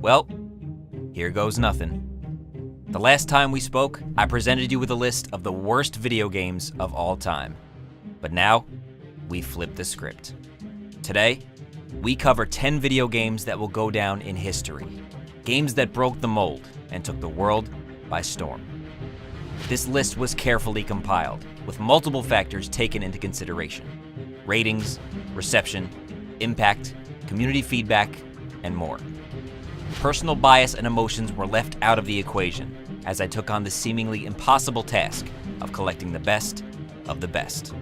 Well, here goes nothing. The last time we spoke, I presented you with a list of the worst video games of all time. But now, we flipped the script. Today, we cover 10 video games that will go down in history. Games that broke the mold and took the world by storm. This list was carefully compiled, with multiple factors taken into consideration. Ratings, reception, impact, community feedback, and more. Personal bias and emotions were left out of the equation as I took on the seemingly impossible task of collecting the best of the best.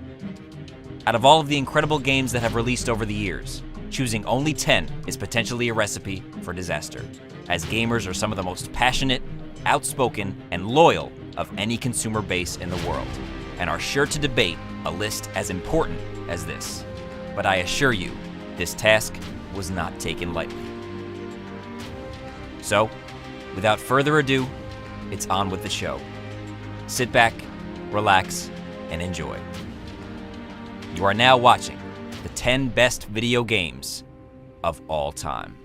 Out of all of the incredible games that have released over the years, choosing only 10 is potentially a recipe for disaster, as gamers are some of the most passionate, outspoken, and loyal of any consumer base in the world, and are sure to debate a list as important as this. But I assure you, this task was not taken lightly. So, without further ado, it's on with the show. Sit back, relax, and enjoy. You are now watching the 10 best video games of all time.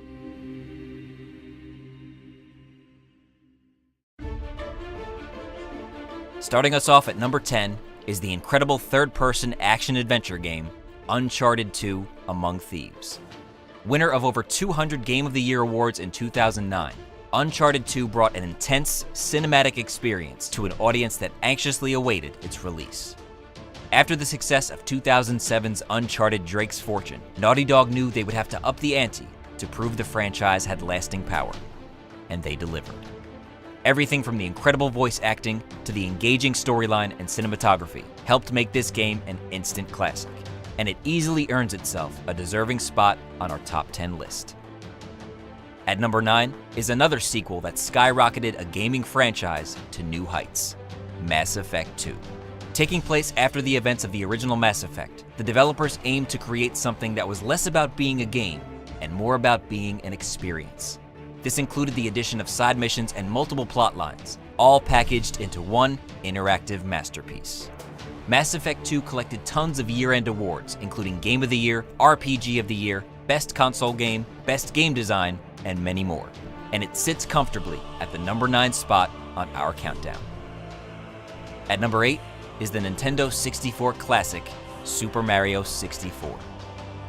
Starting us off at number 10 is the incredible third-person action-adventure game, Uncharted 2: Among Thieves. Winner of over 200 Game of the Year awards in 2009, Uncharted 2 brought an intense, cinematic experience to an audience that anxiously awaited its release. After the success of 2007's Uncharted: Drake's Fortune, Naughty Dog knew they would have to up the ante to prove the franchise had lasting power, and they delivered. Everything from the incredible voice acting to the engaging storyline and cinematography helped make this game an instant classic, and it easily earns itself a deserving spot on our top 10 list. At number 9 is another sequel that skyrocketed a gaming franchise to new heights, Mass Effect 2. Taking place after the events of the original Mass Effect, the developers aimed to create something that was less about being a game and more about being an experience. This included the addition of side missions and multiple plot lines, all packaged into one interactive masterpiece. Mass Effect 2 collected tons of year-end awards, including Game of the Year, RPG of the Year, Best Console Game, Best Game Design, and many more. And it sits comfortably at the number 9 spot on our countdown. At number 8 is the Nintendo 64 classic, Super Mario 64.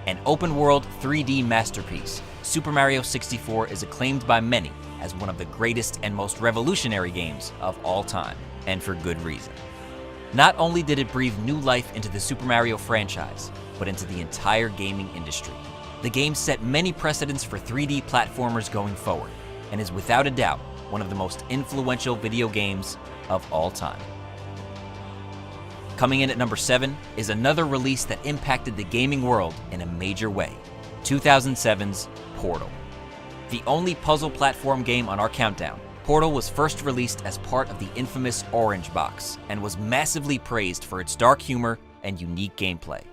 An open-world 3D masterpiece, Super Mario 64 is acclaimed by many as one of the greatest and most revolutionary games of all time, and for good reason. Not only did it breathe new life into the Super Mario franchise, but into the entire gaming industry. The game set many precedents for 3D platformers going forward, and is without a doubt one of the most influential video games of all time. Coming in at number 7 is another release that impacted the gaming world in a major way, 2007's Portal. The only puzzle platform game on our countdown, Portal was first released as part of the infamous Orange Box and was massively praised for its dark humor and unique gameplay.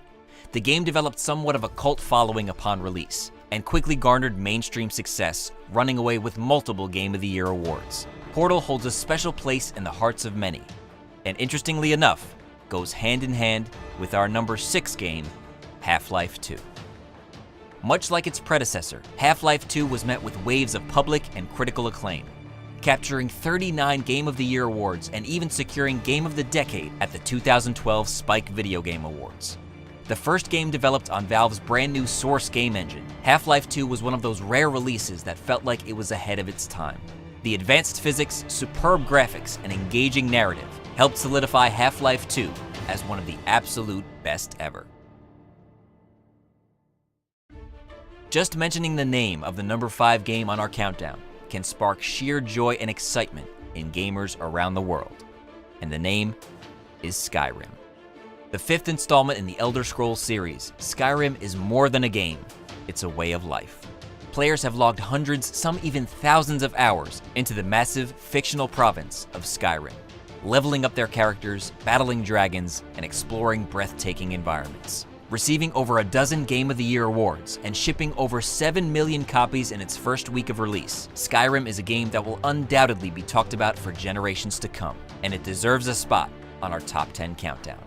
The game developed somewhat of a cult following upon release and quickly garnered mainstream success, running away with multiple Game of the Year awards. Portal holds a special place in the hearts of many, and interestingly enough, goes hand in hand with our number 6 game, Half-Life 2. Much like its predecessor, Half-Life 2 was met with waves of public and critical acclaim, capturing 39 Game of the Year awards and even securing Game of the Decade at the 2012 Spike Video Game Awards. The first game developed on Valve's brand new Source game engine, Half-Life 2 was one of those rare releases that felt like it was ahead of its time. The advanced physics, superb graphics, and engaging narrative helped solidify Half-Life 2 as one of the absolute best ever. Just mentioning the name of the number 5 game on our countdown can spark sheer joy and excitement in gamers around the world, and the name is Skyrim. The 5th installment in the Elder Scrolls series, Skyrim is more than a game, it's a way of life. Players have logged hundreds, some even thousands of hours into the massive fictional province of Skyrim, leveling up their characters, battling dragons, and exploring breathtaking environments. Receiving over a dozen Game of the Year awards and shipping over 7 million copies in its first week of release, Skyrim is a game that will undoubtedly be talked about for generations to come, and it deserves a spot on our top 10 countdown.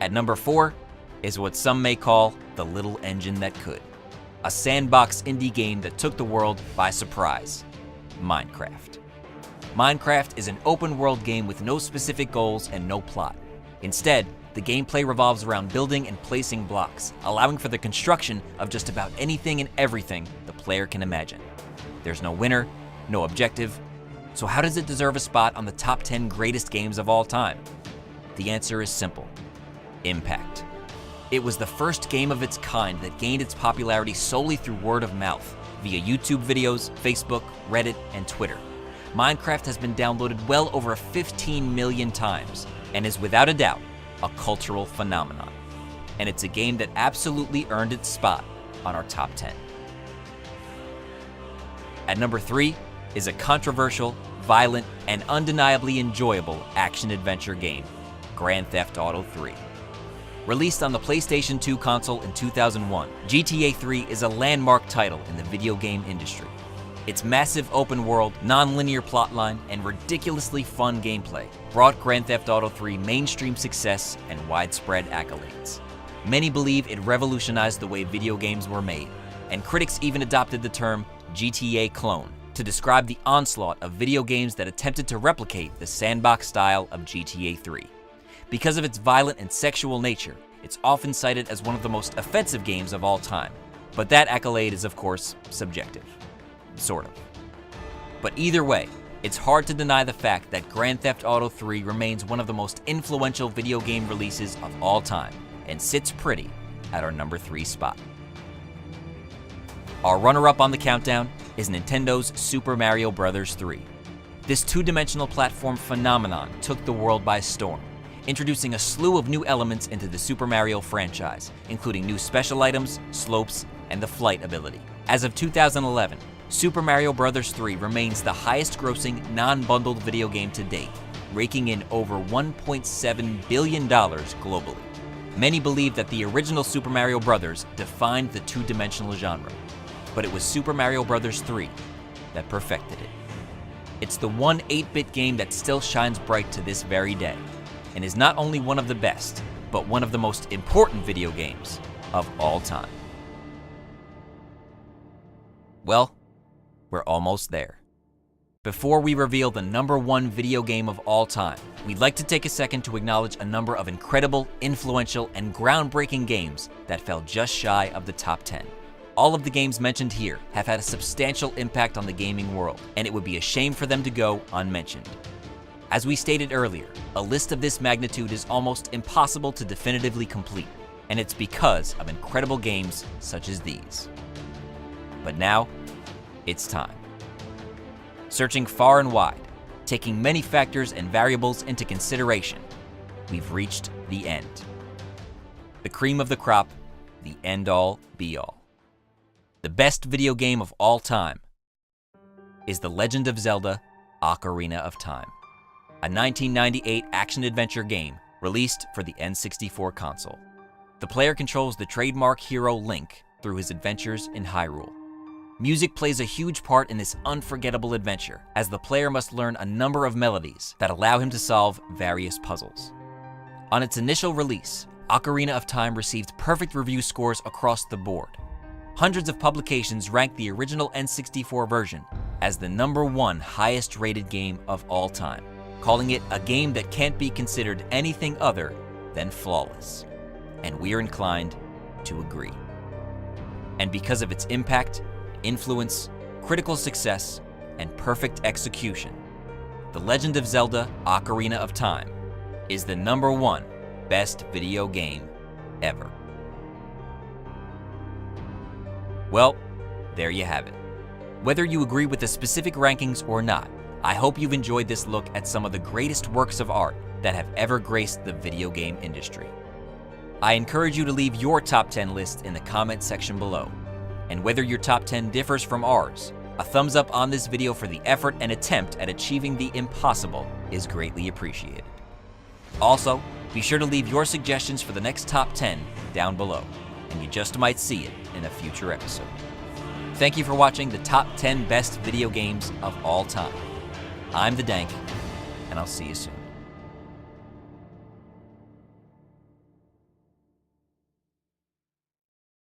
At number 4 is what some may call the little engine that could. a sandbox indie game that took the world by surprise: Minecraft. Minecraft is an open-world game with no specific goals and no plot. Instead, the gameplay revolves around building and placing blocks, allowing for the construction of just about anything and everything the player can imagine. There's no winner, no objective, so how does it deserve a spot on the top 10 greatest games of all time? The answer is simple: impact. It was the first game of its kind that gained its popularity solely through word of mouth, via YouTube videos, Facebook, Reddit, and Twitter. Minecraft has been downloaded well over 15 million times, and is without a doubt a cultural phenomenon. And it's a game that absolutely earned its spot on our top 10. At number 3 is a controversial, violent, and undeniably enjoyable action-adventure game, Grand Theft Auto 3. Released on the PlayStation 2 console in 2001, GTA 3 is a landmark title in the video game industry. Its massive open-world, non-linear plotline, and ridiculously fun gameplay brought Grand Theft Auto 3 mainstream success and widespread accolades. Many believe it revolutionized the way video games were made, and critics even adopted the term GTA clone to describe the onslaught of video games that attempted to replicate the sandbox style of GTA 3. Because of its violent and sexual nature, it's often cited as one of the most offensive games of all time. But that accolade is, of course, subjective. Sort of. But either way, it's hard to deny the fact that Grand Theft Auto 3 remains one of the most influential video game releases of all time, and sits pretty at our number 3 spot. Our runner-up on the countdown is Nintendo's Super Mario Bros. 3. This two-dimensional platform phenomenon took the world by storm, introducing a slew of new elements into the Super Mario franchise, including new special items, slopes, and the flight ability. As of 2011, Super Mario Bros. 3 remains the highest-grossing non-bundled video game to date, raking in over $1.7 billion globally. Many believe that the original Super Mario Bros. Defined the two-dimensional genre, but it was Super Mario Bros. 3 that perfected it. It's the one 8-bit game that still shines bright to this very day, and is not only one of the best, but one of the most important video games of all time. Well, we're almost there. Before we reveal the number 1 video game of all time, we'd like to take a second to acknowledge a number of incredible, influential, and groundbreaking games that fell just shy of the top 10. All of the games mentioned here have had a substantial impact on the gaming world, and it would be a shame for them to go unmentioned. As we stated earlier, a list of this magnitude is almost impossible to definitively complete, and it's because of incredible games such as these. But now, it's time. Searching far and wide, taking many factors and variables into consideration, we've reached the end. The cream of the crop, the end-all, be-all. The best video game of all time is The Legend of Zelda: Ocarina of Time, a 1998 action-adventure game released for the N64 console. The player controls the trademark hero Link through his adventures in Hyrule. Music plays a huge part in this unforgettable adventure, as the player must learn a number of melodies that allow him to solve various puzzles. On its initial release, Ocarina of Time received perfect review scores across the board. Hundreds of publications ranked the original N64 version as the number 1 highest-rated game of all time, calling it a game that can't be considered anything other than flawless. And we're inclined to agree. And because of its impact, influence, critical success, and perfect execution, The Legend of Zelda: Ocarina of Time is the number 1 best video game ever. Well, there you have it. Whether you agree with the specific rankings or not, I hope you've enjoyed this look at some of the greatest works of art that have ever graced the video game industry. I encourage you to leave your top 10 list in the comment section below. And whether your top 10 differs from ours, a thumbs up on this video for the effort and attempt at achieving the impossible is greatly appreciated. Also, be sure to leave your suggestions for the next top 10 down below, and you just might see it in a future episode. Thank you for watching the top 10 best video games of all time. I'm the Dank, and I'll see you soon.